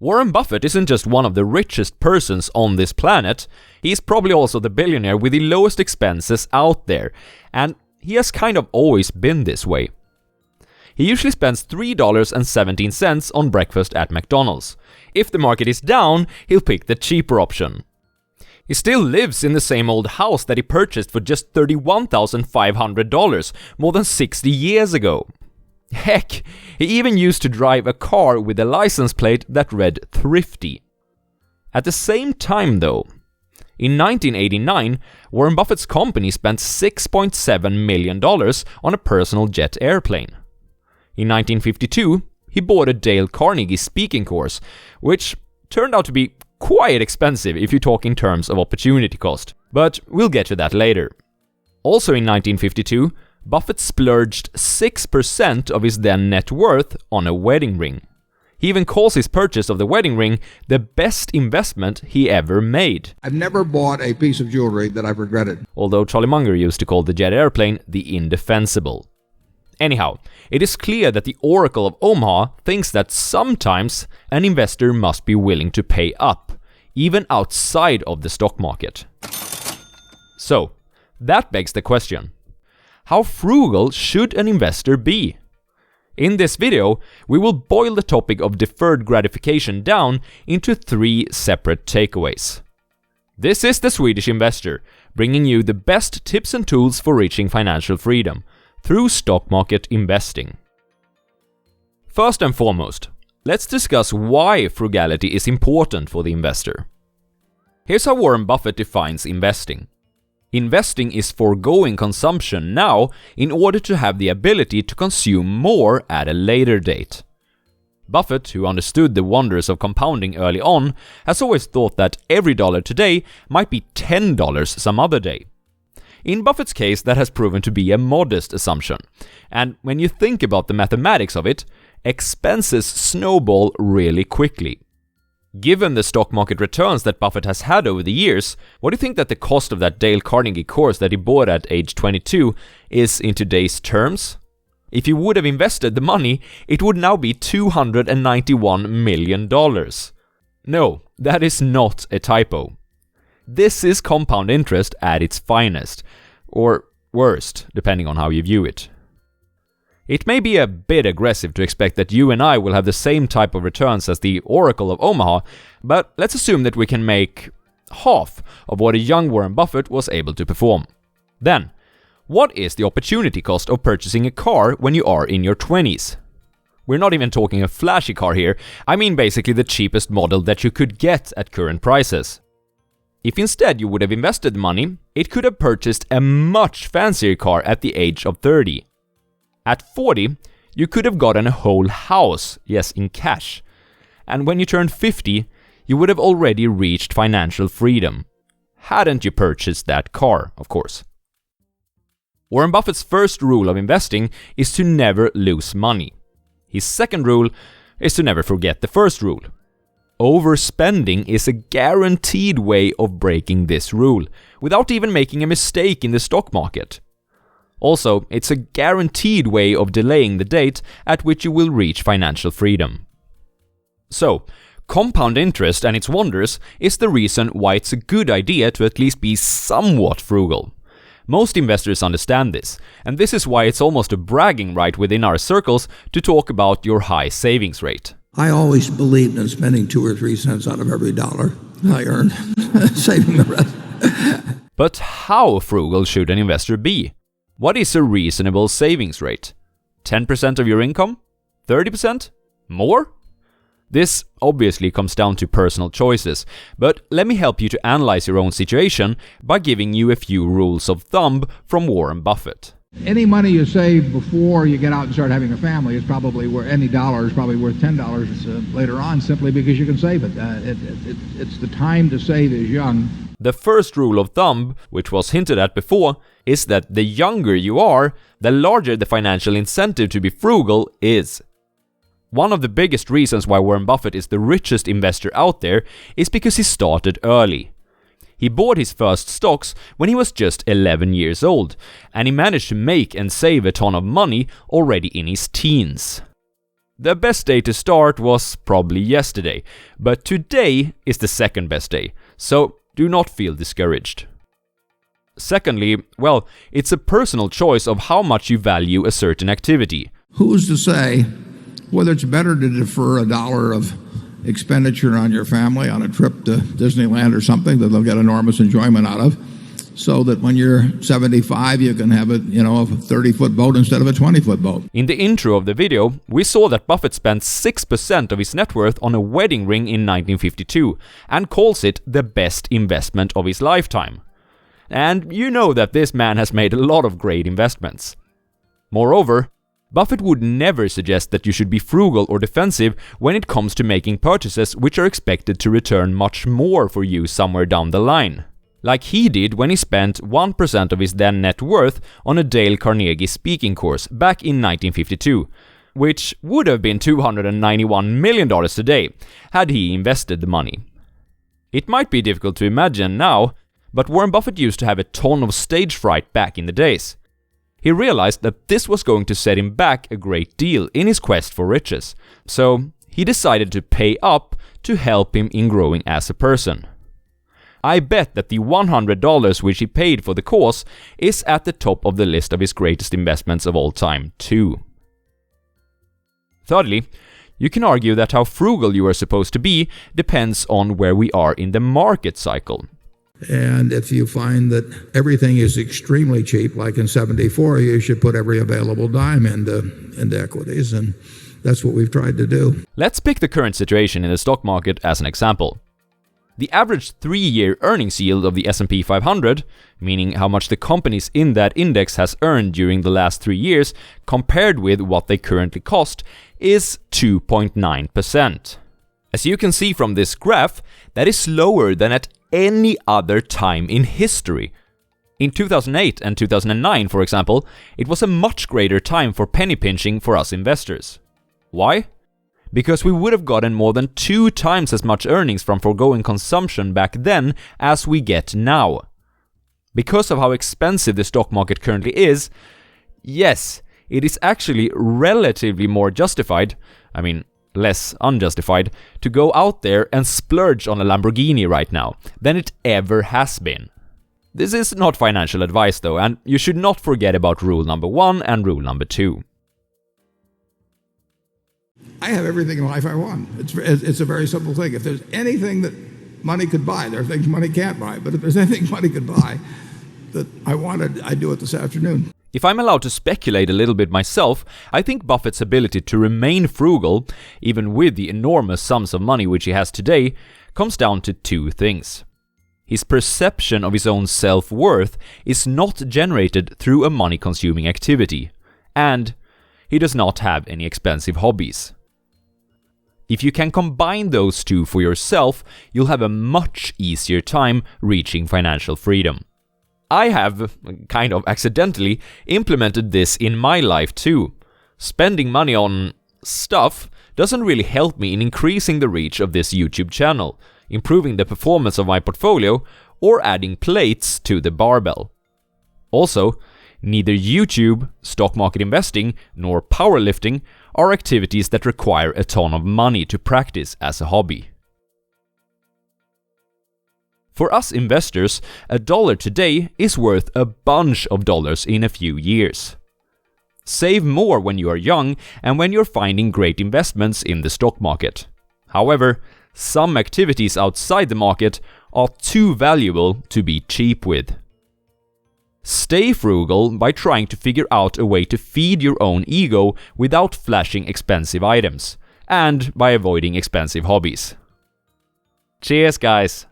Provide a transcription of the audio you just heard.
Warren Buffett isn't just one of the richest persons on this planet, he's probably also the billionaire with the lowest expenses out there, and he has kind of always been this way. He usually spends $3.17 on breakfast at McDonald's. If the market is down, he'll pick the cheaper option. He still lives in the same old house that he purchased for just $31,500 more than 60 years ago. Heck, he even used to drive a car with a license plate that read Thrifty. At the same time though, in 1989, Warren Buffett's company spent $6.7 million on a personal jet airplane. In 1952, he bought a Dale Carnegie speaking course, which turned out to be quite expensive if you talk in terms of opportunity cost, but we'll get to that later. Also in 1952, Buffett splurged 6% of his then net worth on a wedding ring. He even calls his purchase of the wedding ring the best investment he ever made. I've never bought a piece of jewelry that I've regretted. Although Charlie Munger used to call the jet airplane the Indefensible. Anyhow, it is clear that the Oracle of Omaha thinks that sometimes an investor must be willing to pay up, even outside of the stock market. So, that begs the question: how frugal should an investor be? In this video, we will boil the topic of deferred gratification down into 3 separate takeaways. This is the Swedish Investor, bringing you the best tips and tools for reaching financial freedom through stock market investing. First and foremost, let's discuss why frugality is important for the investor. Here's how Warren Buffett defines investing. Investing is foregoing consumption now in order to have the ability to consume more at a later date. Buffett, who understood the wonders of compounding early on, has always thought that every dollar today might be $10 some other day. In Buffett's case, that has proven to be a modest assumption, and when you think about the mathematics of it, expenses snowball really quickly. Given the stock market returns that Buffett has had over the years, what do you think that the cost of that Dale Carnegie course that he bought at age 22 is in today's terms? If he would have invested the money, it would now be $291 million. No, that is not a typo. This is compound interest at its finest, or worst, depending on how you view it. It may be a bit aggressive to expect that you and I will have the same type of returns as the Oracle of Omaha, but let's assume that we can make half of what a young Warren Buffett was able to perform. Then, what is the opportunity cost of purchasing a car when you are in your 20s? We're not even talking a flashy car here, I mean basically the cheapest model that you could get at current prices. If instead you would have invested the money, it could have purchased a much fancier car at the age of 30. At 40, you could have gotten a whole house, yes, in cash. And when you turned 50, you would have already reached financial freedom. Hadn't you purchased that car, of course. Warren Buffett's first rule of investing is to never lose money. His second rule is to never forget the first rule. Overspending is a guaranteed way of breaking this rule, without even making a mistake in the stock market. Also, it's a guaranteed way of delaying the date at which you will reach financial freedom. So, compound interest and its wonders is the reason why it's a good idea to at least be somewhat frugal. Most investors understand this, and this is why it's almost a bragging right within our circles to talk about your high savings rate. I always believed in spending 2 or 3 cents out of every dollar I earned, saving the rest. But how frugal should an investor be? What is a reasonable savings rate? 10% of your income? 30%? More? This obviously comes down to personal choices, but let me help you to analyze your own situation by giving you a few rules of thumb from Warren Buffett. Any money you save before you get out and start having a family is probably worth, any dollar is probably worth $10 later on, simply because you can save it. It's the time to save is young. The first rule of thumb, which was hinted at before, is that the younger you are, the larger the financial incentive to be frugal is. One of the biggest reasons why Warren Buffett is the richest investor out there is because he started early. He bought his first stocks when he was just 11 years old, and he managed to make and save a ton of money already in his teens. The best day to start was probably yesterday, but today is the second best day, so do not feel discouraged. Secondly, well, it's a personal choice of how much you value a certain activity. Who's to say whether it's better to defer $1 of expenditure on your family on a trip to Disneyland or something that they'll get enormous enjoyment out of, so that when you're 75 you can have a 30-foot boat instead of a 20-foot boat. In the intro of the video, we saw that Buffett spent 6% of his net worth on a wedding ring in 1952 and calls it the best investment of his lifetime. And you know that this man has made a lot of great investments. Moreover, Buffett would never suggest that you should be frugal or defensive when it comes to making purchases which are expected to return much more for you somewhere down the line. Like he did when he spent 1% of his then net worth on a Dale Carnegie speaking course back in 1952, which would have been $291 million today had he invested the money. It might be difficult to imagine now, but Warren Buffett used to have a ton of stage fright back in the days. He realized that this was going to set him back a great deal in his quest for riches, so he decided to pay up to help him in growing as a person. I bet that the $100 which he paid for the course is at the top of the list of his greatest investments of all time, too. Thirdly, you can argue that how frugal you are supposed to be depends on where we are in the market cycle. And if you find that everything is extremely cheap, like in 74, you should put every available dime into equities, and that's what we've tried to do. Let's pick the current situation in the stock market as an example. The average 3-year earnings yield of the S&P 500, meaning how much the companies in that index has earned during the last 3 years compared with what they currently cost, is 2.9%. As you can see from this graph, that is lower than at any other time in history. In 2008 and 2009, for example, it was a much greater time for penny pinching for us investors. Why? Because we would have gotten more than 2 times as much earnings from foregoing consumption back then as we get now. Because of how expensive the stock market currently is, yes, it is actually relatively more justified, less unjustified, to go out there and splurge on a Lamborghini right now than it ever has been. This is not financial advice though, and you should not forget about rule number 1 and rule number 2. I have everything in life I want. It's a very simple thing. If there's anything that money could buy, there are things money can't buy, but if there's anything money could buy that I wanted, I'd do it this afternoon. If I'm allowed to speculate a little bit myself, I think Buffett's ability to remain frugal, even with the enormous sums of money which he has today, comes down to 2 things. His perception of his own self-worth is not generated through a money-consuming activity, and he does not have any expensive hobbies. If you can combine those 2 for yourself, you'll have a much easier time reaching financial freedom. I have, kind of accidentally, implemented this in my life too. Spending money on stuff doesn't really help me in increasing the reach of this YouTube channel, improving the performance of my portfolio, or adding plates to the barbell. Also, neither YouTube, stock market investing, nor powerlifting are activities that require a ton of money to practice as a hobby. For us investors, $1 today is worth a bunch of dollars in a few years. Save more when you are young and when you're finding great investments in the stock market. However, some activities outside the market are too valuable to be cheap with. Stay frugal by trying to figure out a way to feed your own ego without flashing expensive items, and by avoiding expensive hobbies. Cheers, guys!